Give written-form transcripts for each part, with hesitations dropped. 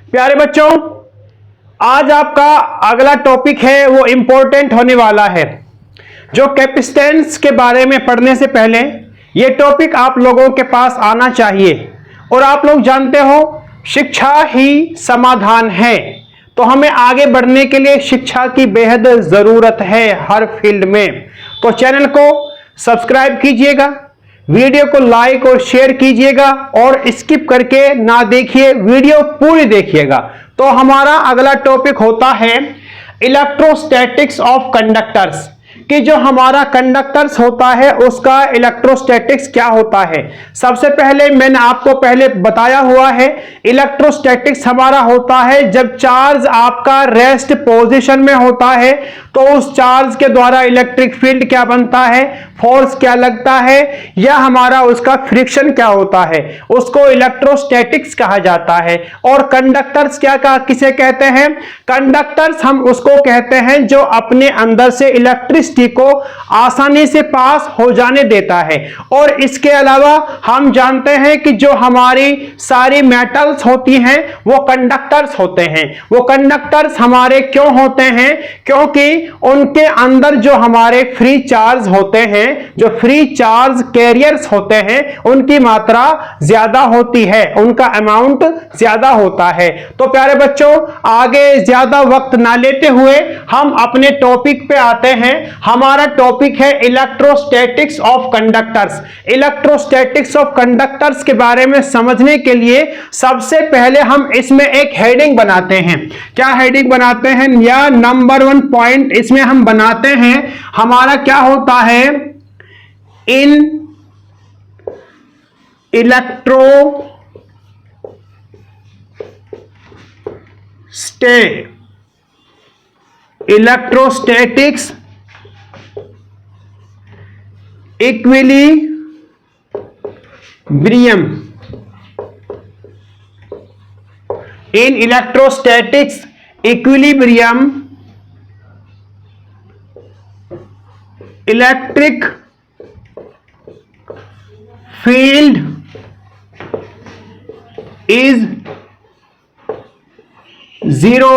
प्यारे बच्चों, आज आपका अगला टॉपिक है वो इंपॉर्टेंट होने वाला है। जो कैपेसिटेंस के बारे में पढ़ने से पहले ये टॉपिक आप लोगों के पास आना चाहिए। और आप लोग जानते हो शिक्षा ही समाधान है, तो हमें आगे बढ़ने के लिए शिक्षा की बेहद जरूरत है हर फील्ड में। तो चैनल को सब्सक्राइब कीजिएगा, वीडियो को लाइक और शेयर कीजिएगा और स्किप करके ना देखिए, वीडियो पूरी देखिएगा। तो हमारा अगला टॉपिक होता है इलेक्ट्रोस्टैटिक्स ऑफ कंडक्टर्स, कि जो हमारा कंडक्टर्स होता है उसका इलेक्ट्रोस्टैटिक्स क्या होता है। सबसे पहले मैंने आपको पहले बताया हुआ है, इलेक्ट्रोस्टैटिक्स हमारा होता है जब चार्ज आपका रेस्ट पोजीशन में होता है तो उस चार्ज के द्वारा इलेक्ट्रिक फील्ड क्या बनता है, फोर्स क्या लगता है, या हमारा उसका फ्रिक्शन क्या होता है, उसको इलेक्ट्रोस्टैटिक्स कहा जाता है। और कंडक्टर्स किसे कहते हैं? कंडक्टर्स हम उसको कहते हैं जो अपने अंदर से इलेक्ट्रिसिटी को आसानी से पास हो जाने देता है। और इसके अलावा हम जानते हैं कि जो हमारी सारी मेटल्स होती हैं वो कंडक्टर्स होते हैं। वो कंडक्टर्स हमारे क्यों होते हैं? क्योंकि उनके अंदर जो हमारे फ्री चार्ज होते हैं, जो फ्री चार्ज कैरियर्स होते हैं, उनकी मात्रा ज्यादा होती है, उनका अमाउंट ज्यादा होता है। तो प्यारे बच्चों, आगे ज्यादा वक्त ना लेते हुए हम अपने टॉपिक पे आते हैं। हमारा टॉपिक है electrostatics of conductors. Electrostatics of conductors के बारे में समझने के लिए सबसे पहले हम इसमें एक हेडिंग बनाते हैं। क्या हेडिंग बनाते हैं? या नंबर 1 पॉइंट इसमें हम बनाते हैं, हमारा क्या होता है, in electrostatics equilibrium. In electrostatics equilibrium electric field is zero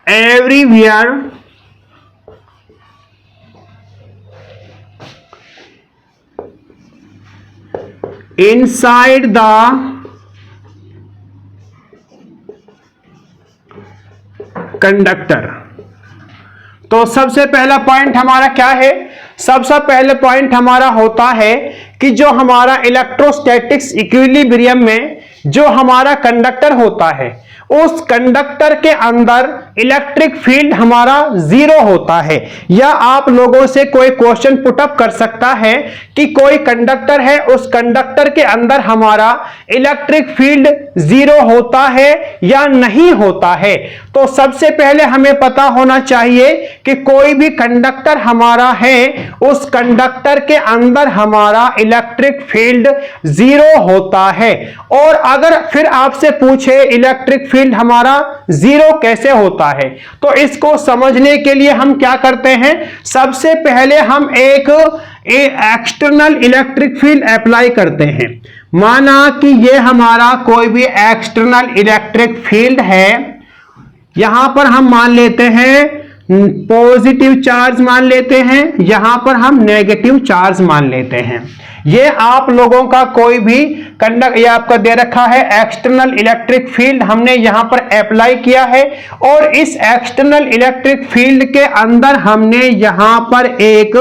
everywhere inside the conductor। तो सबसे पहला पॉइंट हमारा क्या है? सबसे पहले पॉइंट हमारा होता है कि जो हमारा इलेक्ट्रोस्टैटिक्स इक्विलिब्रियम में जो हमारा कंडक्टर होता है, उस कंडक्टर के अंदर इलेक्ट्रिक फील्ड हमारा जीरो होता है। या आप लोगों से कोई क्वेश्चन पुटअप कर सकता है कि कोई कंडक्टर है, उस कंडक्टर के अंदर हमारा इलेक्ट्रिक फील्ड जीरो होता है या नहीं होता है। तो सबसे पहले हमें पता होना चाहिए कि कोई भी कंडक्टर हमारा है, उस कंडक्टर के अंदर हमारा इलेक्ट्रिक फील्ड जीरो होता है। और अगर फिर आपसे पूछे इलेक्ट्रिक फील्ड हमारा जीरो कैसे होता है, तो इसको समझने के लिए हम क्या करते हैं, सबसे पहले हम एक एक्सटर्नल इलेक्ट्रिक फील्ड अप्लाई करते हैं। माना कि ये हमारा कोई भी एक्सटर्नल इलेक्ट्रिक फील्ड है, यहां पर हम मान लेते हैं पॉजिटिव चार्ज मान लेते हैं, यहां पर हम नेगेटिव चार्ज मान लेते हैं। ये आप लोगों का कोई भी ये आपका दे रखा है एक्सटर्नल इलेक्ट्रिक फील्ड, हमने यहां पर अप्लाई किया है। और इस एक्सटर्नल इलेक्ट्रिक फील्ड के अंदर हमने यहां पर एक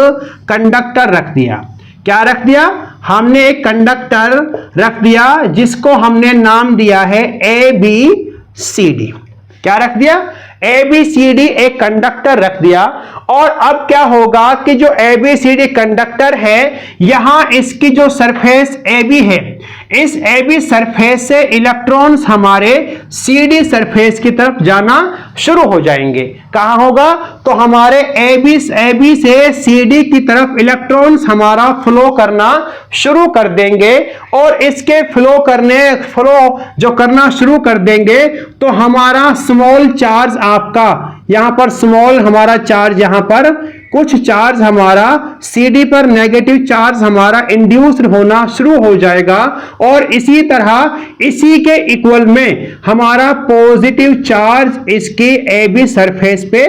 कंडक्टर रख दिया। क्या रख दिया? हमने एक कंडक्टर रख दिया जिसको हमने नाम दिया है ABCD। क्या रख दिया? ABCD एक कंडक्टर रख दिया। और अब क्या होगा कि जो ABCD कंडक्टर है, यहां इसकी जो सरफेस AB है, इस AB सरफेस से इलेक्ट्रॉन्स हमारे CD सरफेस की तरफ जाना शुरू हो जाएंगे। कहां होगा? तो हमारे AB से CD की तरफ इलेक्ट्रॉन्स हमारा फ्लो करना शुरू कर देंगे। और इसके फ्लो जो करना शुरू कर देंगे, तो हमारा स्मॉल चार्ज आपका यहां पर स्मॉल हमारा चार्ज यहां पर कुछ चार्ज हमारा CD पर नेगेटिव चार्ज हमारा इंड्यूस्ड होना शुरू हो जाएगा और इसी तरह इसी के इक्वल में हमारा पॉजिटिव चार्ज इसके AB सरफेस पे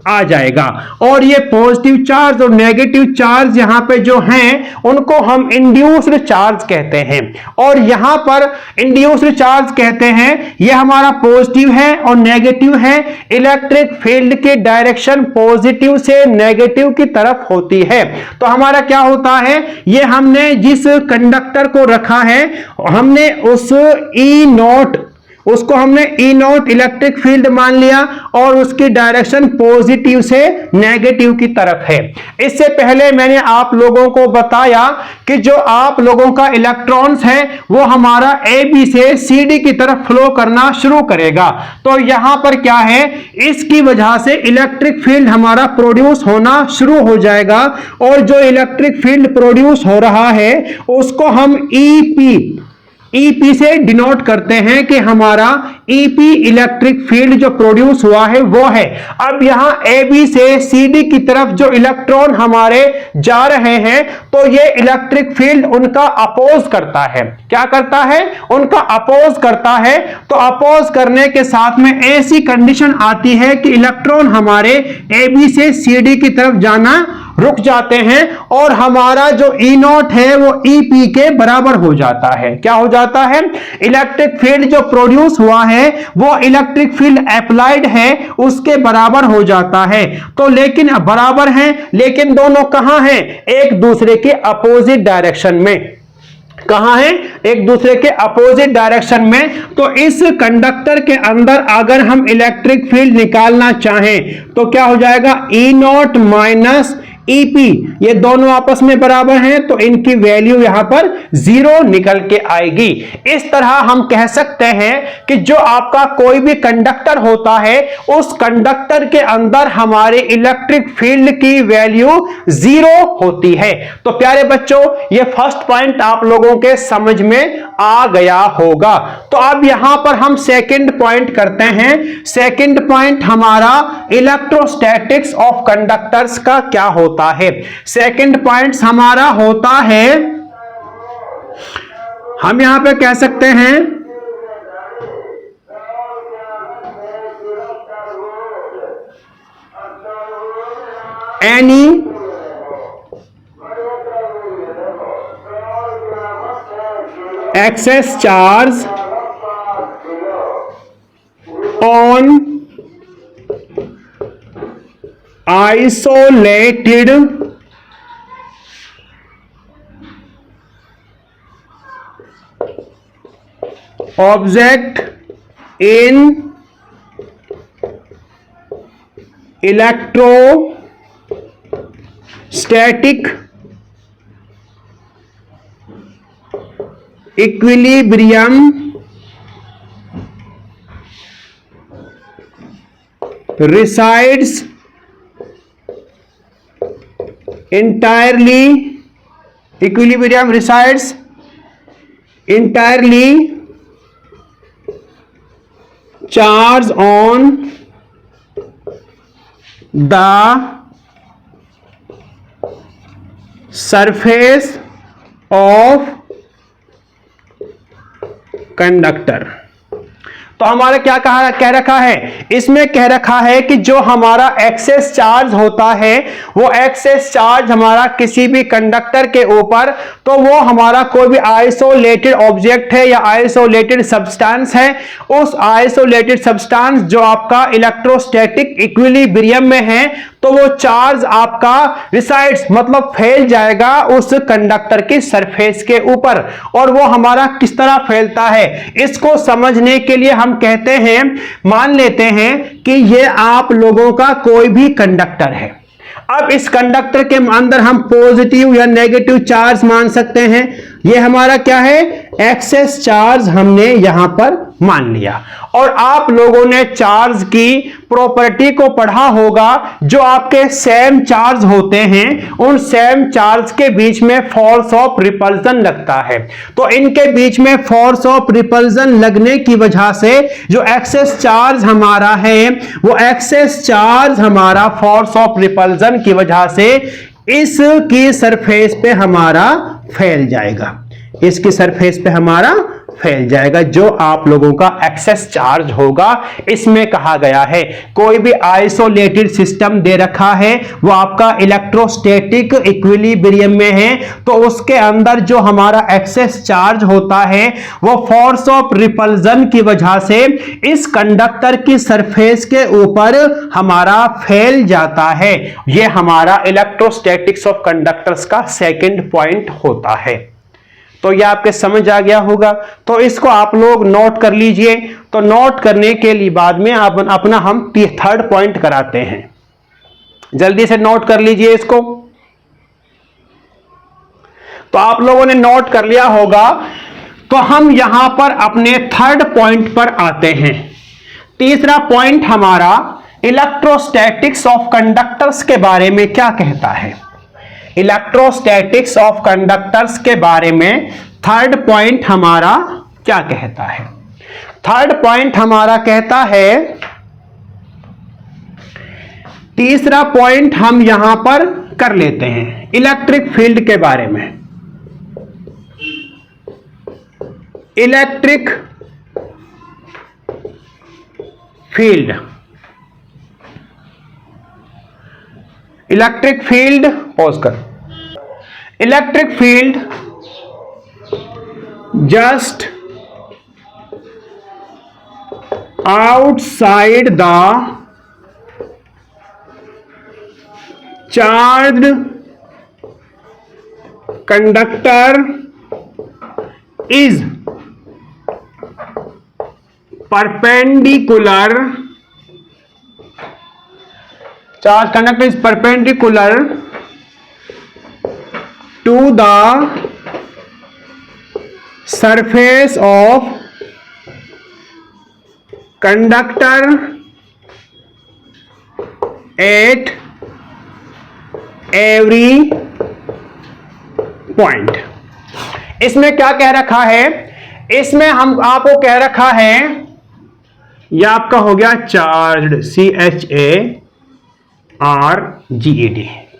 आ जाएगा और ये पॉजिटिव चार्ज और नेगेटिव चार्ज यहां पे जो हैं उनको हम इंड्यूस्ड चार्ज कहते हैं और यहां पर इंड्यूस्ड चार्ज कहते हैं ये हमारा पॉजिटिव है और नेगेटिव है। इलेक्ट्रिक फील्ड की डायरेक्शन पॉजिटिव से नेगेटिव की तरफ होती है। तो हमारा क्या होता है, ये हमने जिस कंडक्टर को रखा है हमने उस ई नॉट उसको हमने ई नॉट इलेक्ट्रिक फील्ड मान लिया और उसकी डायरेक्शन पॉजिटिव से नेगेटिव की तरफ है। इससे पहले मैंने आप लोगों को बताया कि जो आप लोगों का इलेक्ट्रॉन्स है वो हमारा AB से CD की तरफ फ्लो करना शुरू करेगा। तो यहां पर क्या है, इसकी वजह से इलेक्ट्रिक फील्ड हमारा प्रोड्यूस होना शुरू हो जाएगा और जो इलेक्ट्रिक फील्ड प्रोड्यूस हो रहा है उसको हम EP से डिनोट करते हैं कि हमारा EP इलेक्ट्रिक फील्ड जो प्रोड्यूस हुआ है वो है। अब यहां AB से CD की तरफ जो इलेक्ट्रॉन हमारे जा रहे हैं तो ये इलेक्ट्रिक फील्ड उनका अपोज करता है। क्या करता है, उनका अपोज करता है। तो अपोज करने के साथ में ऐसी कंडीशन आती है कि इलेक्ट्रॉन हमारे AB से CD की तरफ जाना रुक जाते हैं और हमारा जो ई नॉट है वो EP के बराबर हो जाता है। क्या हो जाता है, इलेक्ट्रिक फील्ड जो प्रोड्यूस हुआ है वो इलेक्ट्रिक फील्ड अप्लाइड है उसके बराबर हो जाता है। तो लेकिन बराबर हैं लेकिन दोनों कहां हैं, एक दूसरे के अपोजिट डायरेक्शन में। कहां है, एक दूसरे के अपोजिट डायरेक्शन में। तो इस कंडक्टर के अंदर अगर हम इलेक्ट्रिक फील्ड निकालना चाहें तो क्या हो जाएगा, ई नॉट माइनस EP, ये दोनों आपस में बराबर हैं तो इनकी वैल्यू यहां पर 0 निकल के आएगी। इस तरह हम कह सकते हैं कि जो आपका कोई भी कंडक्टर होता है उस कंडक्टर के अंदर हमारे इलेक्ट्रिक फील्ड की वैल्यू 0 होती है। तो प्यारे बच्चों ये फर्स्ट पॉइंट आप लोगों के समझ में आ गया होगा। तो अब यहां पर हम सेकंड पॉइंट करते हैं। सेकंड पॉइंट हमारा इलेक्ट्रोस्टैटिक्स ऑफ कंडक्टर्स का क्या होता है। सेकंड पॉइंट हमारा होता है, हम यहां पे कह सकते हैं any excess charge on isolated object in electrostatic equilibrium resides entirely charge on the surface of conductor. तो हमारा क्या कह रखा है, इसमें कह रखा है कि जो हमारा एक्सेस चार्ज होता है वो एक्सेस चार्ज हमारा किसी भी कंडक्टर के ऊपर, तो वो हमारा कोई भी आइसोलेटेड ऑब्जेक्ट है या आइसोलेटेड सब्सटेंस है, उस आइसोलेटेड सब्सटेंस जो आपका इलेक्ट्रोस्टैटिक इक्विलिब्रियम में है तो वो चार्ज आपका रिसाइड्स मतलब फैल जाएगा उस कंडक्टर की सरफेस के ऊपर। और वो हमारा किस तरह फैलता है इसको समझने के लिए हम कहते हैं, मान लेते हैं कि ये आप लोगों का कोई भी कंडक्टर है। अब इस कंडक्टर के अंदर हम पॉजिटिव या नेगेटिव चार्ज मान सकते हैं। ये हमारा क्या है, एक्सेस चार्ज हमने यहां पर मान लिया। और आप लोगों ने चार्ज की प्रॉपर्टी को पढ़ा होगा, जो आपके सेम चार्ज होते हैं उन सेम चार्ज के बीच में फोर्स ऑफ रिपल्सन लगता है। तो इनके बीच में फोर्स ऑफ रिपल्सन लगने की वजह से जो एक्सेस चार्ज हमारा है, वो एक्सेस चार्ज हमारा फोर्स ऑफ रिपल्सन की वजह से इसकी सरफेस पे हमारा फैल जाएगा, इसकी सरफेस पे हमारा फैल जाएगा, जो आप लोगों का एक्सेस चार्ज होगा। इसमें कहा गया है कोई भी आइसोलेटेड सिस्टम दे रखा है, वो आपका इलेक्ट्रोस्टैटिक इक्विलिब्रियम में है, तो उसके अंदर जो हमारा एक्सेस चार्ज होता है वो फोर्स ऑफ रिपल्सन की वजह से इस कंडक्टर की सरफेस के ऊपर हमारा फैल जाता है। ये हमारा इलेक्ट्रोस्टैटिक्स ऑफ कंडक्टर्स का सेकंड पॉइंट होता है। तो ये आपके समझ आ गया होगा। तो इसको आप लोग नोट कर लीजिए। तो नोट करने के लिए बाद में आप अपना हम थर्ड पॉइंट कराते हैं। जल्दी से नोट कर लीजिए इसको। तो आप लोगों ने नोट कर लिया होगा। तो हम यहां पर अपने थर्ड पॉइंट पर आते हैं। तीसरा पॉइंट हमारा इलेक्ट्रोस्टैटिक्स ऑफ कंडक्टर्स के बारे में क्या कहता है। इलेक्ट्रोस्टैटिक्स ऑफ कंडक्टर्स के बारे में थर्ड पॉइंट हमारा क्या कहता है। थर्ड पॉइंट हमारा कहता है, तीसरा पॉइंट हम यहां पर कर लेते हैं इलेक्ट्रिक फील्ड के बारे में। Electric field, electric field pause कर। Electric field just outside the charged conductor is perpendicular, charge conductor is perpendicular to the surface of conductor at every point। इसमें क्या कह रखा है, इसमें हम आपको कह रखा है, यह आपका हो गया चार्ज्ड, CHARGED,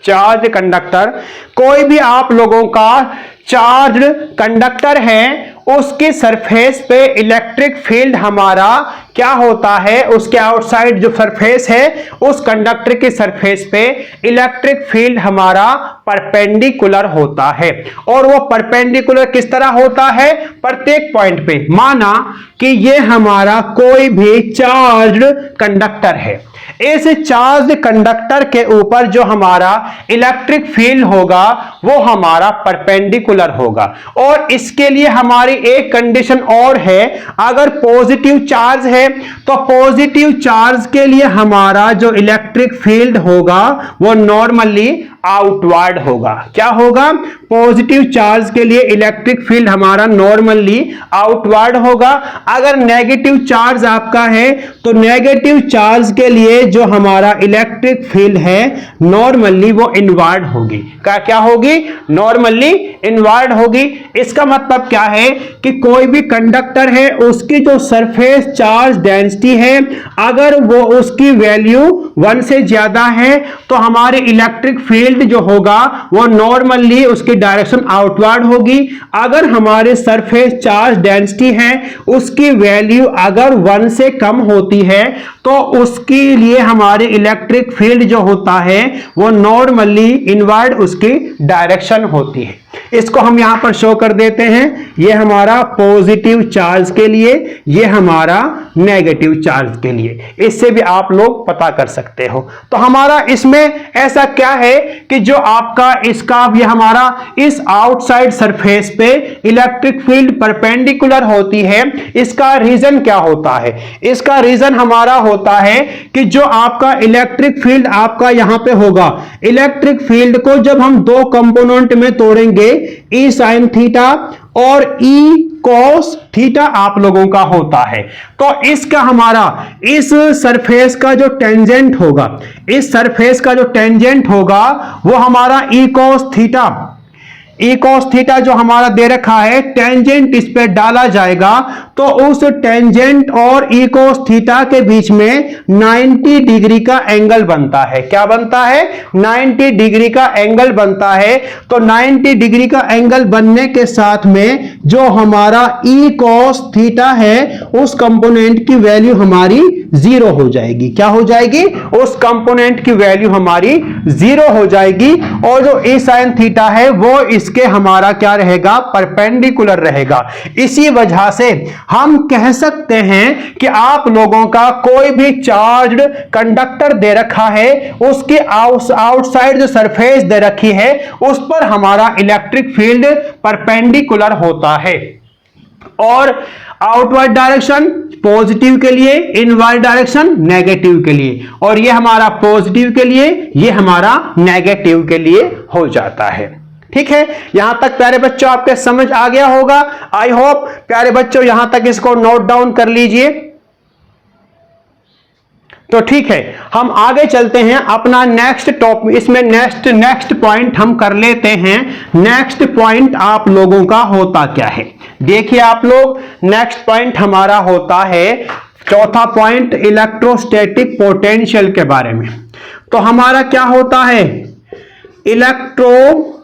चार्ज कंडक्टर। कोई भी आप लोगों का चार्ज्ड कंडक्टर है, उसकी सरफेस पे इलेक्ट्रिक फील्ड हमारा क्या होता है, उसके आउटसाइड जो सरफेस है उस कंडक्टर की सरफेस पे इलेक्ट्रिक फील्ड हमारा परपेंडिकुलर होता है। और वो परपेंडिकुलर किस तरह होता है, प्रत्येक पॉइंट पे। माना कि ये हमारा कोई भी चार्ज्ड कंडक्टर है, इस चार्ज कंडक्टर के ऊपर जो हमारा इलेक्ट्रिक फील्ड होगा वो हमारा परपेंडिकुलर होगा। और इसके लिए हमारी एक कंडीशन और है, अगर पॉजिटिव चार्ज है तो पॉजिटिव चार्ज के लिए हमारा जो इलेक्ट्रिक फील्ड होगा वो नॉर्मली आउटवर्ड होगा। क्या होगा, पॉजिटिव चार्ज के लिए इलेक्ट्रिक फील्ड हमारा नॉर्मली आउटवर्ड होगा। अगर नेगेटिव चार्ज आपका है तो नेगेटिव चार्ज के लिए जो हमारा इलेक्ट्रिक फील्ड है नॉर्मली वो इनवर्ड होगी। क्या होगी, नॉर्मली इनवर्ड होगी। इसका मतलब क्या है कि कोई भी कंडक्टर है, उसकी जो सरफेस चार्ज डेंसिटी है, अगर वो उसकी वैल्यू 1 से ज्यादा है तो हमारे इलेक्ट्रिक फील्ड जो होगा वो नॉर्मली उसकी डायरेक्शन आउटवर्ड होगी। अगर हमारे सरफेस चार्ज डेंसिटी है, उसकी वैल्यू अगर 1 से कम होती है तो उसके लिए हमारे इलेक्ट्रिक फील्ड जो होता है वो नॉर्मली इनवर्ड उसकी डायरेक्शन होती है। इसको हम यहां पर शो कर देते हैं। ये हमारा पॉजिटिव चार्ज के लिए, ये हमारा नेगेटिव चार्ज के लिए। इससे भी आप लोग पता कर सकते हो। तो हमारा इसमें ऐसा क्या है कि जो आपका इसका ये हमारा इस आउटसाइड सरफेस पे इलेक्ट्रिक फील्ड परपेंडिकुलर होती है। इसका रीजन क्या होता है, इसका रीजन हमारा होता है कि जो आपका इलेक्ट्रिक फील्ड आपका यहां पे होगा, इलेक्ट्रिक फील्ड को जब हम दो कंपोनेंट में तोड़ेंगे, ई साइन थीटा और ई cos थीटा आप लोगों का होता है। तो इसका हमारा इस सरफेस का जो टेंजेंट होगा, इस सरफेस का जो टेंजेंट होगा वो हमारा ई cos थीटा जो हमारा दे रखा है, टेंजेंट इस पे डाला जाएगा तो उस टेंजेंट और ई cos थीटा के बीच में 90 डिग्री का एंगल बनता है। क्या बनता है? 90 डिग्री का एंगल बनता है। तो 90 डिग्री का एंगल बनने के साथ में जो हमारा ई cos थीटा है उस कंपोनेंट की वैल्यू हमारी 0 हो जाएगी। क्या हो जाएगी? उस कंपोनेंट की वैल्यू हमारी 0 हो जाएगी और जो ई sin थीटा है वो इसके हमारा क्या रहेगा? परपेंडिकुलर रहेगा। इसी वजह से हम कह सकते हैं कि आप लोगों का कोई भी चार्ज्ड कंडक्टर दे रखा है, उसकी आउटसाइड जो सरफेस दे रखी है उस पर हमारा इलेक्ट्रिक फील्ड परपेंडिकुलर होता है। और आउटवर्ड डायरेक्शन पॉजिटिव के लिए, इनवर्ड डायरेक्शन नेगेटिव के लिए, और ये हमारा पॉजिटिव के लिए, ये हमारा नेगेटिव के लिए हो जाता है। ठीक है, यहां तक प्यारे बच्चों आपके समझ आ गया होगा। आई होप प्यारे बच्चों यहां तक इसको नोट डाउन कर लीजिए। तो ठीक है, हम आगे चलते हैं अपना नेक्स्ट टॉपिक, इसमें नेक्स्ट पॉइंट हम कर लेते हैं। नेक्स्ट पॉइंट आप लोगों का होता क्या है? देखिए आप लोग, नेक्स्ट पॉइंट हमारा होता है चौथा पॉइंट इलेक्ट्रोस्टैटिक पोटेंशियल के बारे में। तो हमारा क्या होता है? Electrostatic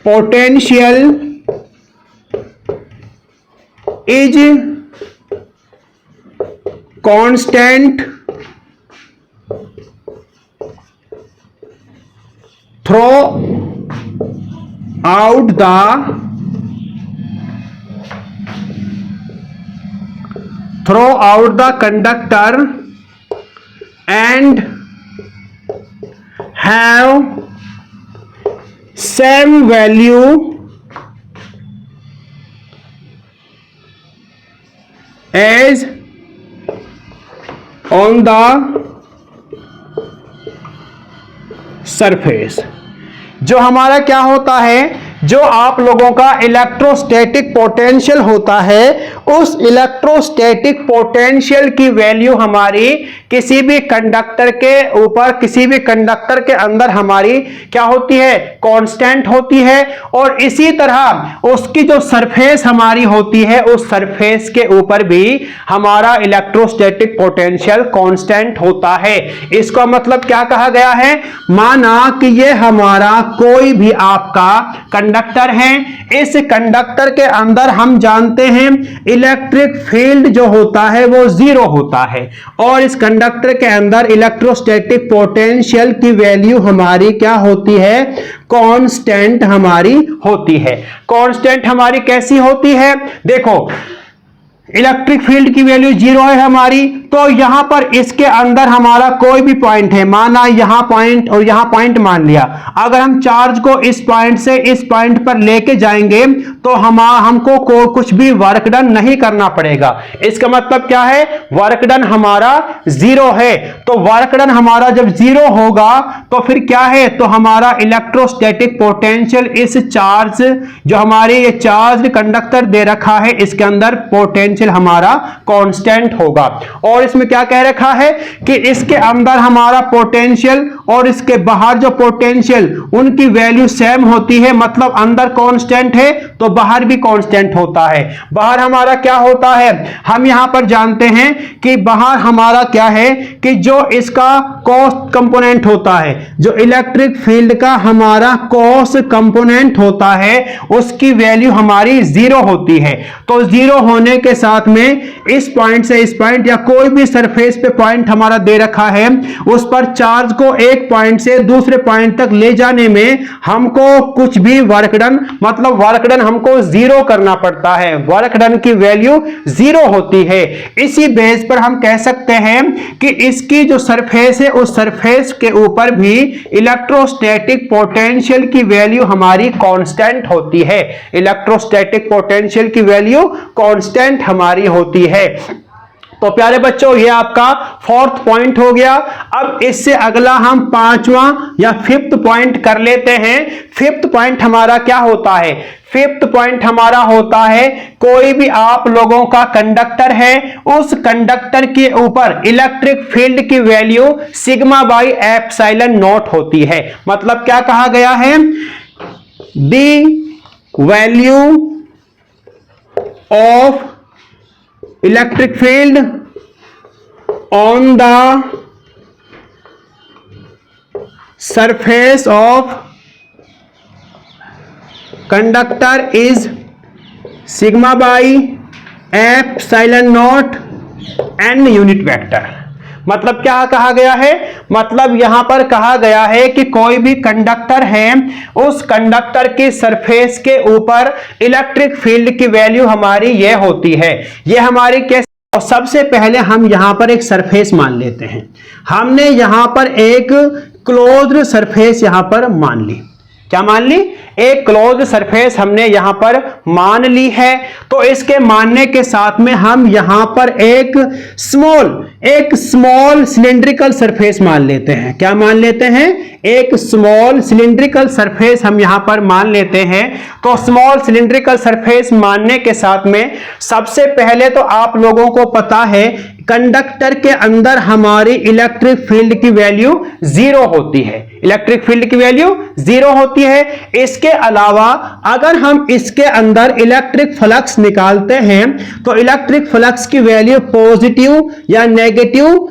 potential is constant throughout the conductor and have same value as on the surface। जो हमारा क्या होता है, जो आप लोगों का इलेक्ट्रोस्टैटिक पोटेंशियल होता है, उस इलेक्ट्रोस्टैटिक पोटेंशियल की वैल्यू हमारी किसी भी कंडक्टर के ऊपर, किसी भी कंडक्टर के अंदर हमारी क्या होती है? कांस्टेंट होती है। और इसी तरह उसकी जो सरफेस हमारी होती है, उस सरफेस के ऊपर भी हमारा इलेक्ट्रोस्टैटिक पोटेंशियल कांस्टेंट होता है। इसका मतलब क्या कहा गया है? माना कि ये हमारा कोई भी आपका कंडक्टर है, इस कंडक्टर के अंदर हम जानते हैं इलेक्ट्रिक फील्ड जो होता है वो 0 होता है, और इस कंडक्टर के अंदर इलेक्ट्रोस्टैटिक पोटेंशियल की वैल्यू हमारी क्या होती है? कांस्टेंट हमारी होती है। कांस्टेंट हमारी कैसी होती है? देखो, इलेक्ट्रिक फील्ड की वैल्यू 0 है हमारी, तो यहां पर इसके अंदर हमारा कोई भी पॉइंट है, माना यहां पॉइंट और यहां पॉइंट मान लिया, अगर हम चार्ज को इस पॉइंट से इस पॉइंट पर लेके जाएंगे तो हमको कुछ भी वर्क डन नहीं करना पड़ेगा। इसका मतलब क्या है? वर्क डन हमारा 0 है। तो वर्क डन हमारा जब 0 होगा तो फिर क्या है? तो हमारा इलेक्ट्रोस्टैटिक पोटेंशियल इस चार्ज, जो हमारे ये चार्ज कंडक्टर दे रखा है, इसके अंदर पोटेंशियल हमारा कांस्टेंट होगा। और इसमें क्या कह रखा है कि इसके अंदर हमारा पोटेंशियल और इसके बाहर जो पोटेंशियल, उनकी वैल्यू सेम होती है। मतलब अंदर कांस्टेंट है तो बाहर भी कांस्टेंट होता है। बाहर हमारा क्या होता है? हम यहां पर जानते हैं कि बाहर हमारा क्या है कि जो इसका कॉस कंपोनेंट होता है, जो इलेक्ट्रिक फील्ड का हमारा कॉस कंपोनेंट होता है, उसकी वैल्यू हमारी 0 होती है। तो 0 होने के साथ में इस पॉइंट से इस पॉइंट, या कोई भी सरफेस पे पॉइंट हमारा दे रखा है, उस पर चार्ज को एक पॉइंट से दूसरे पॉइंट तक ले जाने में हमको कुछ भी वर्क डन, मतलब वर्क डन हमको 0 करना पड़ता है। वर्क डन की वैल्यू 0 होती है। इसी बेस पर हम कह सकते हैं कि इसकी जो सरफेस है, उस सरफेस के ऊपर भी इलेक्ट्रोस्टैटिक पोटेंशियल की वैल्यू हमारी कांस्टेंट होती है। इलेक्ट्रोस्टैटिक पोटेंशियल की वैल्यू कांस्टेंट हमारी होती है। तो प्यारे बच्चों ये आपका फोर्थ पॉइंट हो गया। अब इससे अगला हम पांचवा या फिफ्थ पॉइंट कर लेते हैं। फिफ्थ पॉइंट हमारा क्या होता है? फिफ्थ पॉइंट हमारा होता है, कोई भी आप लोगों का कंडक्टर है, उस कंडक्टर के ऊपर इलेक्ट्रिक फील्ड की value sigma by epsilon not होती है। मतलब क्या कहा गया है? The value of electric field on the surface of conductor is sigma by epsilon not an unit vector. मतलब क्या कहा गया है? मतलब यहां पर कहा गया है कि कोई भी कंडक्टर है, उस कंडक्टर की सरफेस के ऊपर इलेक्ट्रिक फील्ड की वैल्यू हमारी ये होती है। ये हमारी कैसे? और सबसे पहले हम यहां पर एक सरफेस मान लेते हैं। हमने यहां पर एक क्लोज्ड सरफेस यहां पर मान ली। क्या मान ली? एक क्लोज्ड सरफेस हमने यहां पर मान ली है। तो इसके मानने के साथ में हम यहां पर एक स्मॉल सिलेंड्रिकल सरफेस मान लेते हैं। क्या मान लेते हैं? एक स्मॉल सिलेंड्रिकल सरफेस हम यहां पर मान लेते हैं। तो स्मॉल सिलेंड्रिकल सरफेस मानने के साथ में सबसे पहले तो आप लोगों को पता है कंडक्टर के अंदर हमारी इलेक्ट्रिक फील्ड की वैल्यू 0 होती है। इलेक्ट्रिक फील्ड की वैल्यू 0 होती है। इसके अलावा अगर हम इसके अंदर इलेक्ट्रिक फ्लक्स निकालते हैं तो इलेक्ट्रिक फ्लक्स की वैल्यू पॉजिटिव या नेगेटिव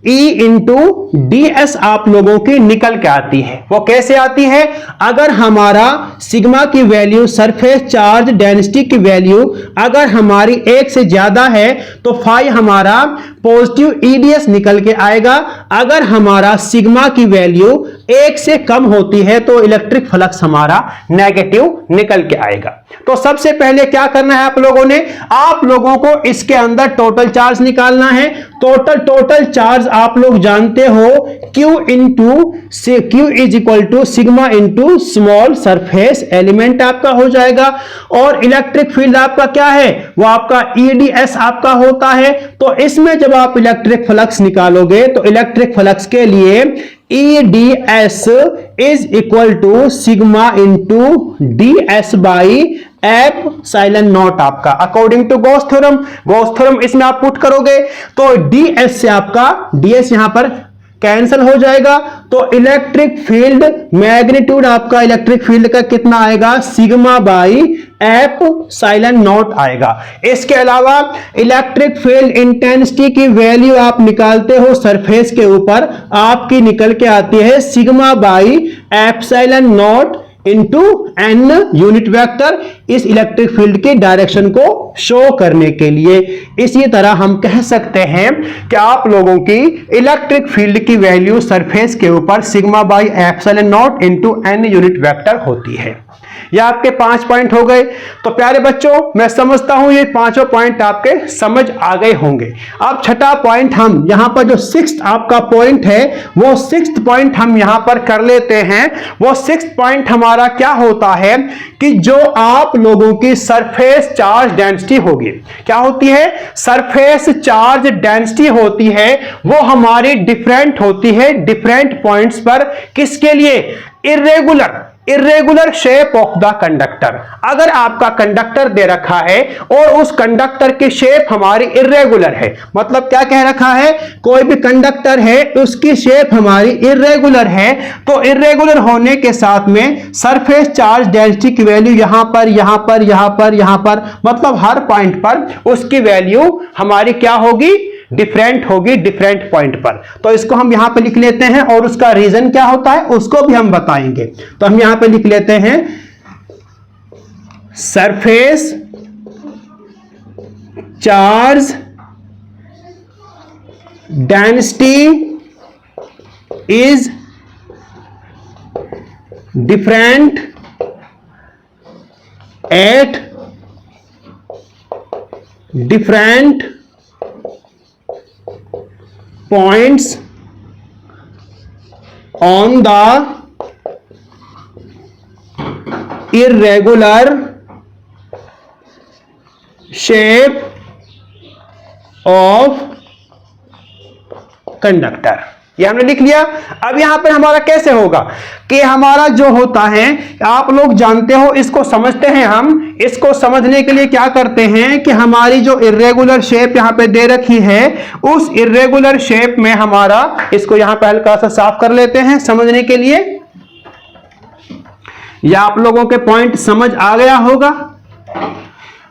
E इंटू ds आप लोगों की निकल के आती है। वो कैसे आती है? अगर हमारा सिग्मा की वैल्यू, सरफेस चार्ज डेंसिटी की वैल्यू अगर हमारी 1 से ज्यादा है तो फाई हमारा पॉजिटिव eds निकल के आएगा। अगर हमारा सिग्मा की वैल्यू 1 से कम होती है तो इलेक्ट्रिक फ्लक्स हमारा नेगेटिव निकल के आएगा। तो सबसे पहले क्या करना है आप लोगों को इसके अंदर टोटल चार्ज निकालना है। टोटल चार्ज आप लोग जानते हो Q is equal to sigma into small surface element आपका हो जाएगा। और इलेक्ट्रिक फील्ड आपका क्या है? वो आपका EDS आपका होता है। तो इसमें जब आप इलेक्ट्रिक फ्लक्स निकालोगे तो इलेक्ट्रिक फ्लक्स के लिए EDS is equal to sigma into DS by epsilon naught आपका अकॉर्डिंग टू गॉस थ्योरम इसमें आप पुट करोगे तो DS से आपका DS यहां पर कैंसिल हो जाएगा। तो इलेक्ट्रिक फील्ड मैग्नीट्यूड आपका इलेक्ट्रिक फील्ड का कितना आएगा? सिग्मा बाई एप्सिलॉन नॉट आएगा। इसके अलावा इलेक्ट्रिक फील्ड इंटेंसिटी की वैल्यू आप निकालते हो सरफेस के ऊपर, आपकी निकल के आती है sigma by epsilon naught into an unit vector, इस इलेक्ट्रिक फील्ड के डायरेक्शन को शो करने के लिए। इसी तरह हम कह सकते हैं कि आप लोगों की इलेक्ट्रिक फील्ड की वैल्यू सरफेस के ऊपर sigma by epsilon naught into an unit vector होती है। ये आपके 5 पॉइंट हो गए। तो प्यारे बच्चों मैं समझता हूं ये पांचों पॉइंट आपके समझ आ गए होंगे। अब छठा पॉइंट हम यहां पर जो सिक्स्थ आपका पॉइंट है वो सिक्स्थ पॉइंट हम यहां पर कर लेते हैं। वो सिक्स्थ पॉइंट हमारा क्या होता है कि जो आप लोगों की सरफेस चार्ज डेंसिटी होगी, क्या होती है? सरफेस चार्ज डेंसिटी होती है, वो हमारी डिफरेंट होती है डिफरेंट पॉइंट्स पर। किसके लिए? Irregular shape of the conductor. अगर आपका कंडक्टर दे रखा है और उस कंडक्टर की शेप हमारी इर्रेगुलर है, मतलब क्या कह रखा है? कोई भी कंडक्टर है उसकी शेप हमारी इर्रेगुलर है, तो इर्रेगुलर होने के साथ में सरफेस चार्ज डेंसिटी की वैल्यू यहां पर मतलब हर पॉइंट पर उसकी वैल्यू हमारी क्या होगी? डिफरेंट होगी डिफरेंट पॉइंट पर। तो इसको हम यहां पे लिख लेते हैं और उसका रीजन क्या होता है उसको भी हम बताएंगे। तो हम यहां पे लिख लेते हैं surface charge density is different at different points on the irregular shape of conductor. ये हमने लिख लिया। अब यहां पर हमारा कैसे होगा कि हमारा जो होता है, आप लोग जानते हो, इसको समझते हैं हम। इसको समझने के लिए क्या करते हैं कि हमारी जो इर्रेगुलर शेप यहां पे दे रखी है, उस इर्रेगुलर शेप में हमारा, इसको यहां पे हल्का सा साफ कर लेते हैं समझने के लिए। या आप लोगों के पॉइंट समझ आ गया होगा।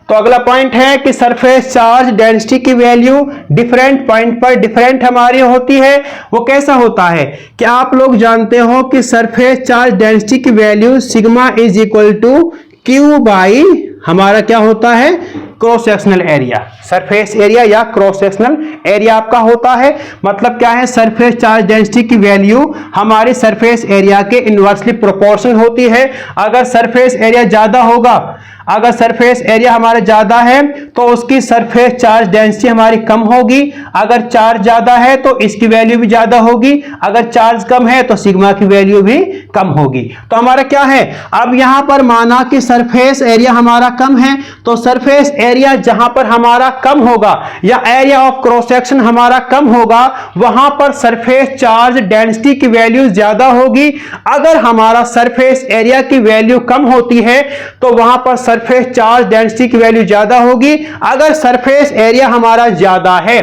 तो अगला पॉइंट है कि सरफेस चार्ज डेंसिटी की वैल्यू डिफरेंट पॉइंट पर डिफरेंट हमारी होती है। वो कैसा होता है कि आप लोग जानते हो कि सरफेस चार्ज डेंसिटी की value sigma is equal to Q by हमारा क्या होता है, cross sectional area. Surface area या क्रॉस सेक्शनल एरिया आपका होता है। मतलब क्या है, सरफेस चार्ज डेंसिटी की वैल्यू हमारे सरफेस एरिया के इनवर्सली प्रोपोर्शनल होती है। अगर सरफेस एरिया ज्यादा होगा, अगर सरफेस एरिया हमारा ज्यादा है तो उसकी सरफेस चार्ज डेंसिटी हमारी कम होगी। अगर चार्ज ज्यादा है तो इसकी वैल्यू भी ज्यादा होगी। अगर चार्ज कम है तो सिग्मा की वैल्यू भी कम होगी। तो हमारा क्या है, अब यहां पर माना कि सरफेस एरिया हमारा कम है, तो सरफेस एरिया जहां पर हमारा कम होगा या एरिया ऑफ क्रॉस सेक्शन हमारा कम होगा, वहां पर सरफेस चार्ज डेंसिटी की वैल्यू ज्यादा होगी। अगर हमारा सरफेस एरिया की वैल्यू कम होती है तो वहां पर सरफेस चार्ज डेंसिटी की वैल्यू ज्यादा होगी। अगर सरफेस एरिया हमारा ज्यादा है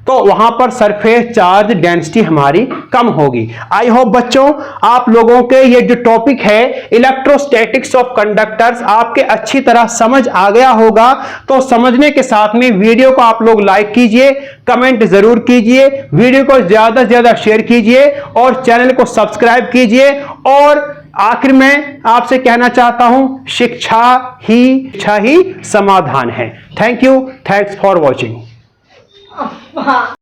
तो वहां पर सरफेस चार्ज डेंसिटी हमारी कम होगी। आई होप बच्चों आप लोगों के ये जो टॉपिक है इलेक्ट्रोस्टैटिक्स ऑफ कंडक्टर्स आपके अच्छी तरह समझ आ गया होगा। तो समझने के साथ में वीडियो को आप लोग लाइक कीजिए, कमेंट जरूर कीजिए, वीडियो को ज्यादा से ज्यादा शेयर कीजिए और चैनल को सब्सक्राइब कीजिए। और आखिर में आपसे कहना चाहता हूं, शिक्षा ही समाधान है। Thank you, thanks for watching.